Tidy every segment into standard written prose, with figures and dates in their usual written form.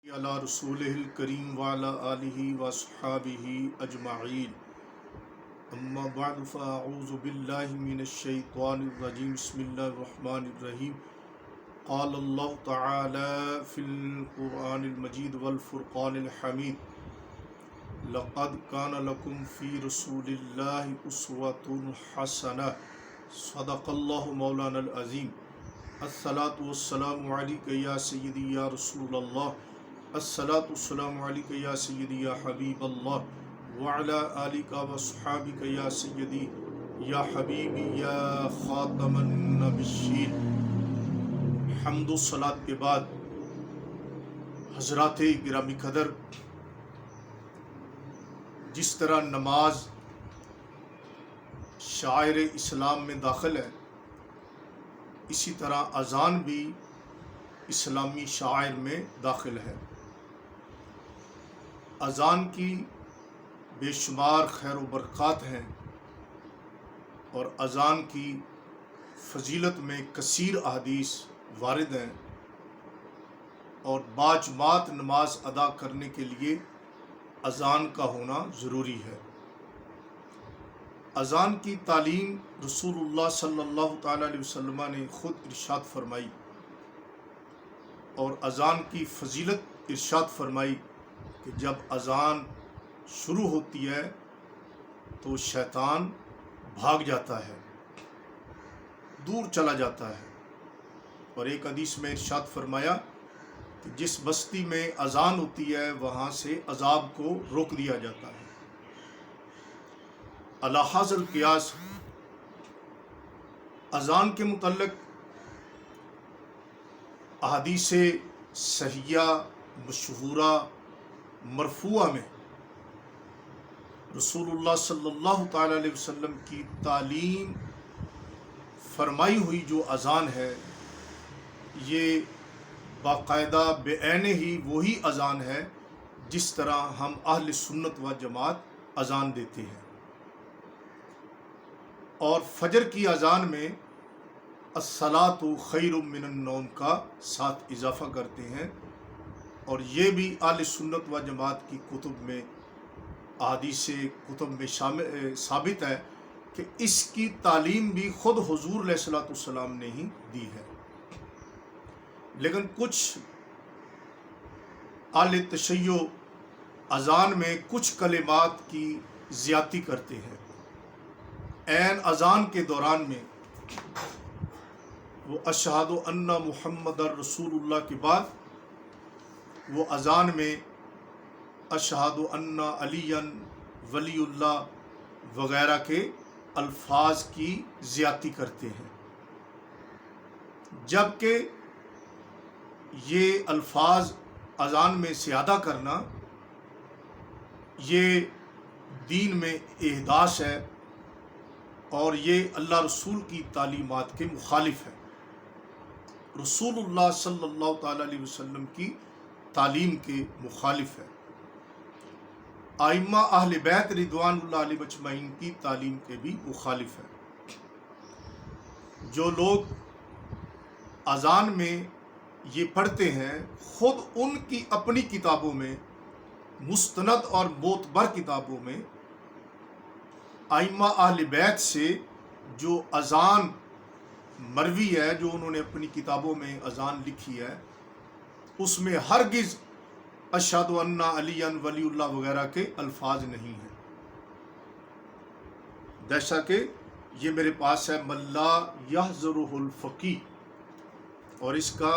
علی رسولہ الکریم وعلی آلہ وصحابہ اجمعین اما بعد فاعوذ باللہ من الشیطان الرجیم بسم اللہ الرحمن الرحیم قال اللہ تعالی فی القرآن المجید والفرقان الحمید لقد کان لکم فی رسول اللہ اسوۃ حسنہ صدق اللہ مولانا العظیم الصلاۃ والسلام علیک یا سیدی یا رسول اللہ الصلاۃ والسلام علیک یا سیدی یا حبیب اللہ وعلی آلک وصحابک یا سیدی یا حبیبی یا خاتم النبیین۔ حمد و صلاۃ کے بعد حضرات گرامی قدر، جس طرح نماز شعائر اسلام میں داخل ہے، اسی طرح اذان بھی اسلامی شعائر میں داخل ہے۔ اذان کی بے شمار خیر و برکات ہیں اور اذان کی فضیلت میں کثیر احادیث وارد ہیں، اور باجماعت نماز ادا کرنے کے لیے اذان کا ہونا ضروری ہے۔ اذان کی تعلیم رسول اللہ صلی اللہ تعالیٰ علیہ وسلم نے خود ارشاد فرمائی، اور اذان کی فضیلت ارشاد فرمائی کہ جب اذان شروع ہوتی ہے تو شیطان بھاگ جاتا ہے، دور چلا جاتا ہے، اور ایک حدیث میں ارشاد فرمایا کہ جس بستی میں اذان ہوتی ہے وہاں سے عذاب کو روک دیا جاتا ہے۔ علی ھذا القیاس اذان کے متعلق احادیث صحیحہ مشہورہ مرفوعہ میں رسول اللہ صلی اللہ تعالیٰ علیہ وسلم کی تعلیم فرمائی ہوئی جو اذان ہے، یہ باقاعدہ بعینہ ہی وہی اذان ہے جس طرح ہم اہل سنت و جماعت اذان دیتے ہیں، اور فجر کی اذان میں الصلاۃ خیر من النوم کا ساتھ اضافہ کرتے ہیں، اور یہ بھی اہل سنت و جماعت کی کتب میں احادیث کتب میں ثابت ہے کہ اس کی تعلیم بھی خود حضور علیہ الصلوۃ والسلام نے ہی دی ہے۔ لیکن کچھ اہل تشیع اذان میں کچھ کلمات کی زیادتی کرتے ہیں۔ عین اذان کے دوران میں وہ اشہد ان محمد رسول اللہ کے بعد وہ اذان میں اشہد ان علی ولی اللہ وغیرہ کے الفاظ کی زیادتی کرتے ہیں، جبکہ یہ الفاظ اذان میں زیادہ کرنا یہ دین میں احداث ہے، اور یہ اللہ رسول کی تعلیمات کے مخالف ہے، رسول اللہ صلی اللہ تعالیٰ علیہ وسلم کی تعلیم کے مخالف ہے، ائمہ اہل بیت رضوان اللہ علیہ اجمعین کی تعلیم کے بھی مخالف ہے۔ جو لوگ اذان میں یہ پڑھتے ہیں، خود ان کی اپنی کتابوں میں، مستند اور معتبر کتابوں میں ائمہ اہل بیت سے جو اذان مروی ہے، جو انہوں نے اپنی کتابوں میں اذان لکھی ہے، اس میں ہرگز اشہد ان علی ولی اللہ وغیرہ کے الفاظ نہیں ہیں، جیسا کہ یہ میرے پاس ہے من لا یحضرہ الفقیہ، اور اس کا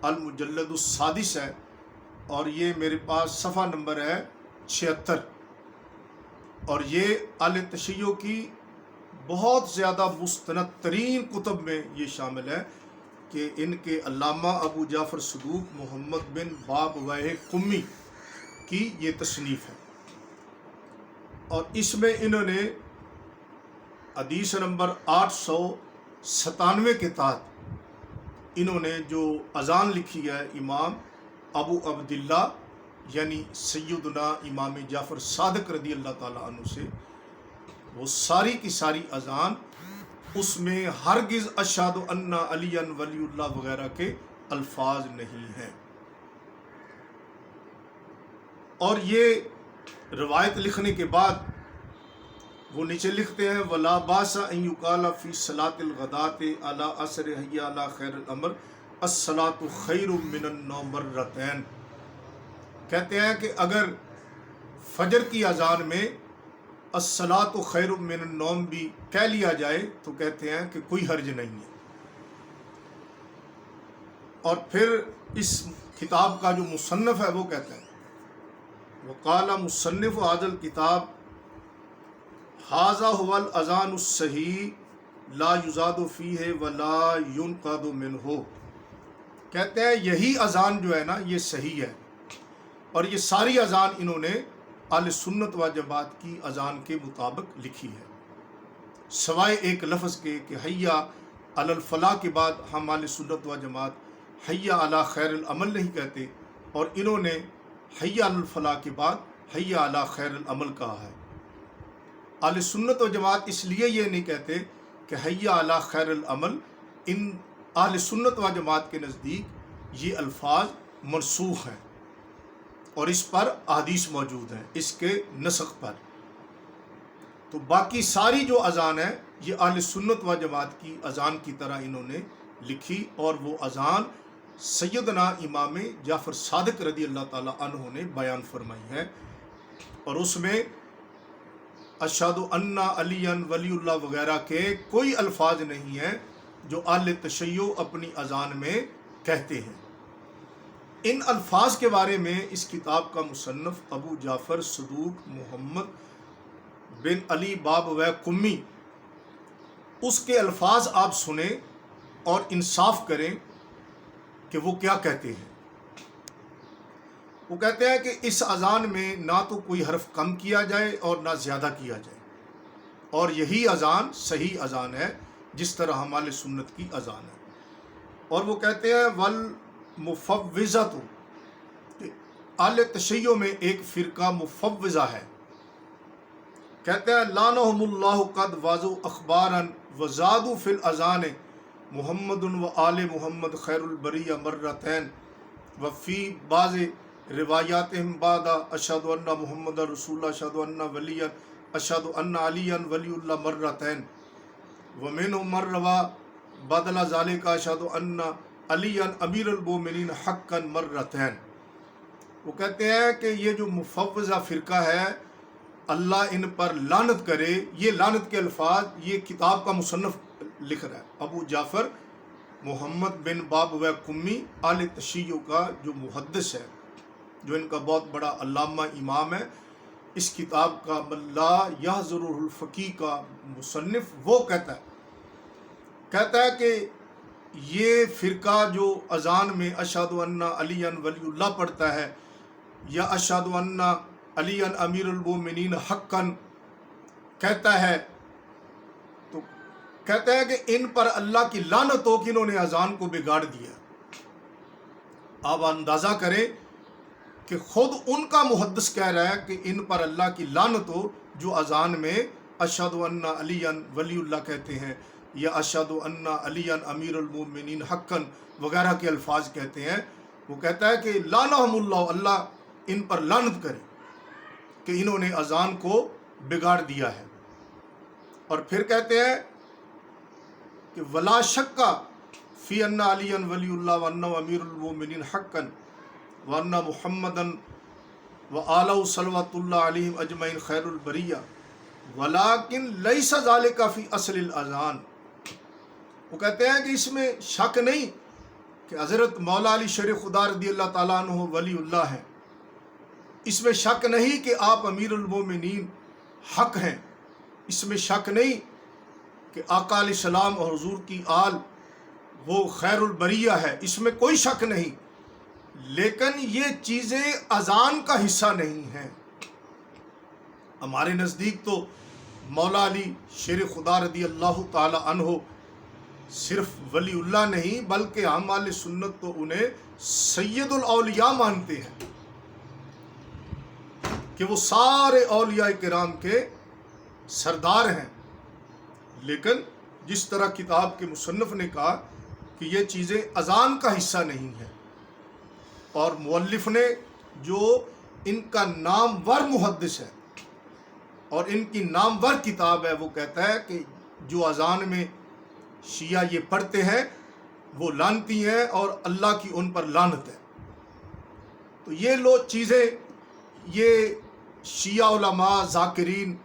المجلد السادس ہے، اور یہ میرے پاس صفحہ نمبر ہے 76، اور یہ اہل تشیع کی بہت زیادہ مستند ترین کتب میں یہ شامل ہے کہ ان کے علامہ ابو جعفر صدوق محمد بن بابویہ قمی کی یہ تصنیف ہے، اور اس میں انہوں نے حدیث نمبر 897 کے تحت انہوں نے جو اذان لکھی ہے امام ابو عبداللہ یعنی سیدنا امام جعفر صادق رضی اللہ تعالیٰ عنہ سے، وہ ساری کی ساری اذان اس میں ہرگز اشہد ان علی ولی اللہ وغیرہ کے الفاظ نہیں ہیں۔ اور یہ روایت لکھنے کے بعد وہ نیچے لکھتے ہیں وَلَا بَأْسَ أَن يُقَالَ فِي صَلَاةِ الْغَدَاةِ عَلَى أَثَرِ حَيَّ عَلَى خَيْرِ الْأَمْرِ الصَّلَاةُ خَيْرٌ مِّنَ النَّوْمِ مَرَّتَيْنِ، کہتے ہیں کہ اگر فجر کی اذان میں الصلاۃ خیر من النوم بھی کہہ لیا جائے تو کہتے ہیں کہ کوئی حرج نہیں ہے۔ اور پھر اس کتاب کا جو مصنف ہے وہ کہتا ہے وقال مصنف هذا الکتاب هذا هو الاذان الصحیح لا یزاد فیہ ولا ینقض منہ، کہتے ہیں یہی اذان جو ہے نا یہ صحیح ہے، اور یہ ساری اذان انہوں نے اہل سنت و جماعت کی اذان کے مطابق لکھی ہے، سوائے ایک لفظ کے کہ حیا علی الفلاح کے بعد ہم اہل سنت و جماعت حیا علی خیر العمل نہیں کہتے، اور انہوں نے حیا علی الفلاح کے بعد حیا علی خیر العمل کہا ہے۔ اہل سنت و جماعت اس لیے یہ نہیں کہتے کہ حیا علی خیر العمل، ان اہل سنت و جماعت کے نزدیک یہ الفاظ منسوخ ہیں اور اس پر احادیث موجود ہیں اس کے نسخ پر۔ تو باقی ساری جو اذان ہے یہ اہل سنت و جماعت کی اذان کی طرح انہوں نے لکھی، اور وہ اذان سیدنا امام جعفر صادق رضی اللہ تعالی عنہ نے بیان فرمائی ہے، اور اس میں اشہد ان علی ولی اللہ وغیرہ کے کوئی الفاظ نہیں ہیں جو اہل تشیع اپنی اذان میں کہتے ہیں۔ ان الفاظ کے بارے میں اس کتاب کا مصنف ابو جعفر صدوق محمد بن علی باب و قمی، اس کے الفاظ آپ سنیں اور انصاف کریں کہ وہ کیا کہتے ہیں۔ وہ کہتے ہیں کہ اس اذان میں نہ تو کوئی حرف کم کیا جائے اور نہ زیادہ کیا جائے، اور یہی اذان صحیح اذان ہے جس طرح ہمارے سنت کی اذان ہے۔ اور وہ کہتے ہیں والمفوضۃ، اہل تشیع میں ایک فرقہ مفوضہ ہے، کہتے ہیں لعنہم اللہ قد واضوا اخبارا وزادوا فی الاذان محمد و آل محمد خیر البریہ مرتین وفی بعض روایاتہم بعد اشہد ان محمد رسول اللہ اشہد ان ولی اشہد ان علی ولی اللہ مرتین ومنہم من روا بدل ذالک اشہد ان علی امیر المومنین حقا مرتین۔ وہ کہتے ہیں کہ یہ جو مفوضہ فرقہ ہے اللہ ان پر لعنت کرے، یہ لعنت کے الفاظ یہ کتاب کا مصنف لکھ رہا ہے، ابو جعفر محمد بن باب و قمی اہل تشیع کا جو محدث ہے، جو ان کا بہت بڑا علامہ امام ہے، اس کتاب کا لا یحضرہ الفقیہ کا مصنف وہ کہتا ہے کہ یہ فرقہ جو اذان میں اشہد ان علی ولی اللہ پڑھتا ہے یا اشہد ان علی امیر المومنین حقا کہتا ہے، تو کہتا ہے کہ ان پر اللہ کی لعنت ہو کہ انہوں نے اذان کو بگاڑ دیا۔ آپ اندازہ کریں کہ خود ان کا محدث کہہ رہا ہے کہ ان پر اللہ کی لعنت ہو جو اذان میں اشہد ان علی ولی اللہ کہتے ہیں یا اشہد ان علی امیر المومنین حقا وغیرہ کے الفاظ کہتے ہیں۔ وہ کہتا ہے کہ لعنہم اللہ، اللہ ان پر لعنت کرے کہ انہوں نے اذان کو بگاڑ دیا ہے۔ اور پھر کہتے ہیں کہ ولا شک فی ان علی ولی اللہ وان امیر المومنین حقا وان محمدا وآلہ صلوات اللہ علیہم اجمعین خیر البریہ ولکن لیس ذالک فی اصل الاذان۔ وہ کہتے ہیں کہ اس میں شک نہیں کہ حضرت مولا علی شیر خدا رضی اللہ تعالیٰ عنہ ولی اللہ ہیں، اس میں شک نہیں کہ آپ امیر المومنین حق ہیں، اس میں شک نہیں کہ آقا علیہ السلام اور حضور کی آل وہ خیر البریہ ہے، اس میں کوئی شک نہیں، لیکن یہ چیزیں اذان کا حصہ نہیں ہیں۔ ہمارے نزدیک تو مولا علی شیر خدا رضی اللہ تعالی عنہ صرف ولی اللہ نہیں بلکہ ہم اہل سنت تو انہیں سید الاولیاء مانتے ہیں کہ وہ سارے اولیاء کرام کے سردار ہیں، لیکن جس طرح کتاب کے مصنف نے کہا کہ یہ چیزیں اذان کا حصہ نہیں ہیں، اور مؤلف نے جو ان کا نامور محدث ہے اور ان کی نامور کتاب ہے، وہ کہتا ہے کہ جو اذان میں شیعہ یہ پڑھتے ہیں وہ لعنتی ہیں اور اللہ کی ان پر لعنت ہے۔ تو یہ لو چیزیں، یہ شیعہ علماء ذاکرین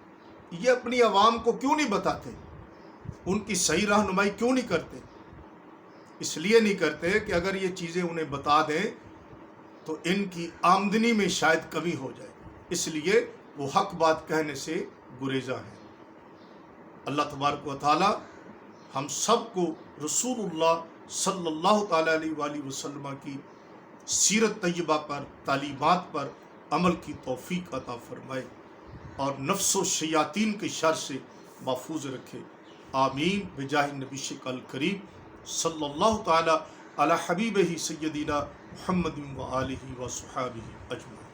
یہ اپنی عوام کو کیوں نہیں بتاتے؟ ان کی صحیح رہنمائی کیوں نہیں کرتے؟ اس لیے نہیں کرتے کہ اگر یہ چیزیں انہیں بتا دیں تو ان کی آمدنی میں شاید کمی ہو جائے، اس لیے وہ حق بات کہنے سے گریزاں ہیں۔ اللہ تبارک و تعالی ہم سب کو رسول اللہ صلی اللہ تعالی علیہ وآلہ وسلم کی سیرت طیبہ پر، تعلیمات پر عمل کی توفیق عطا فرمائے اور نفس و شیاطین کے شر سے محفوظ رکھے، آمین بجاہ نبی الکریم صلی اللہ تعالی علی حبیبہ سیدنا محمد و آلہ و صحابہ اجمعین۔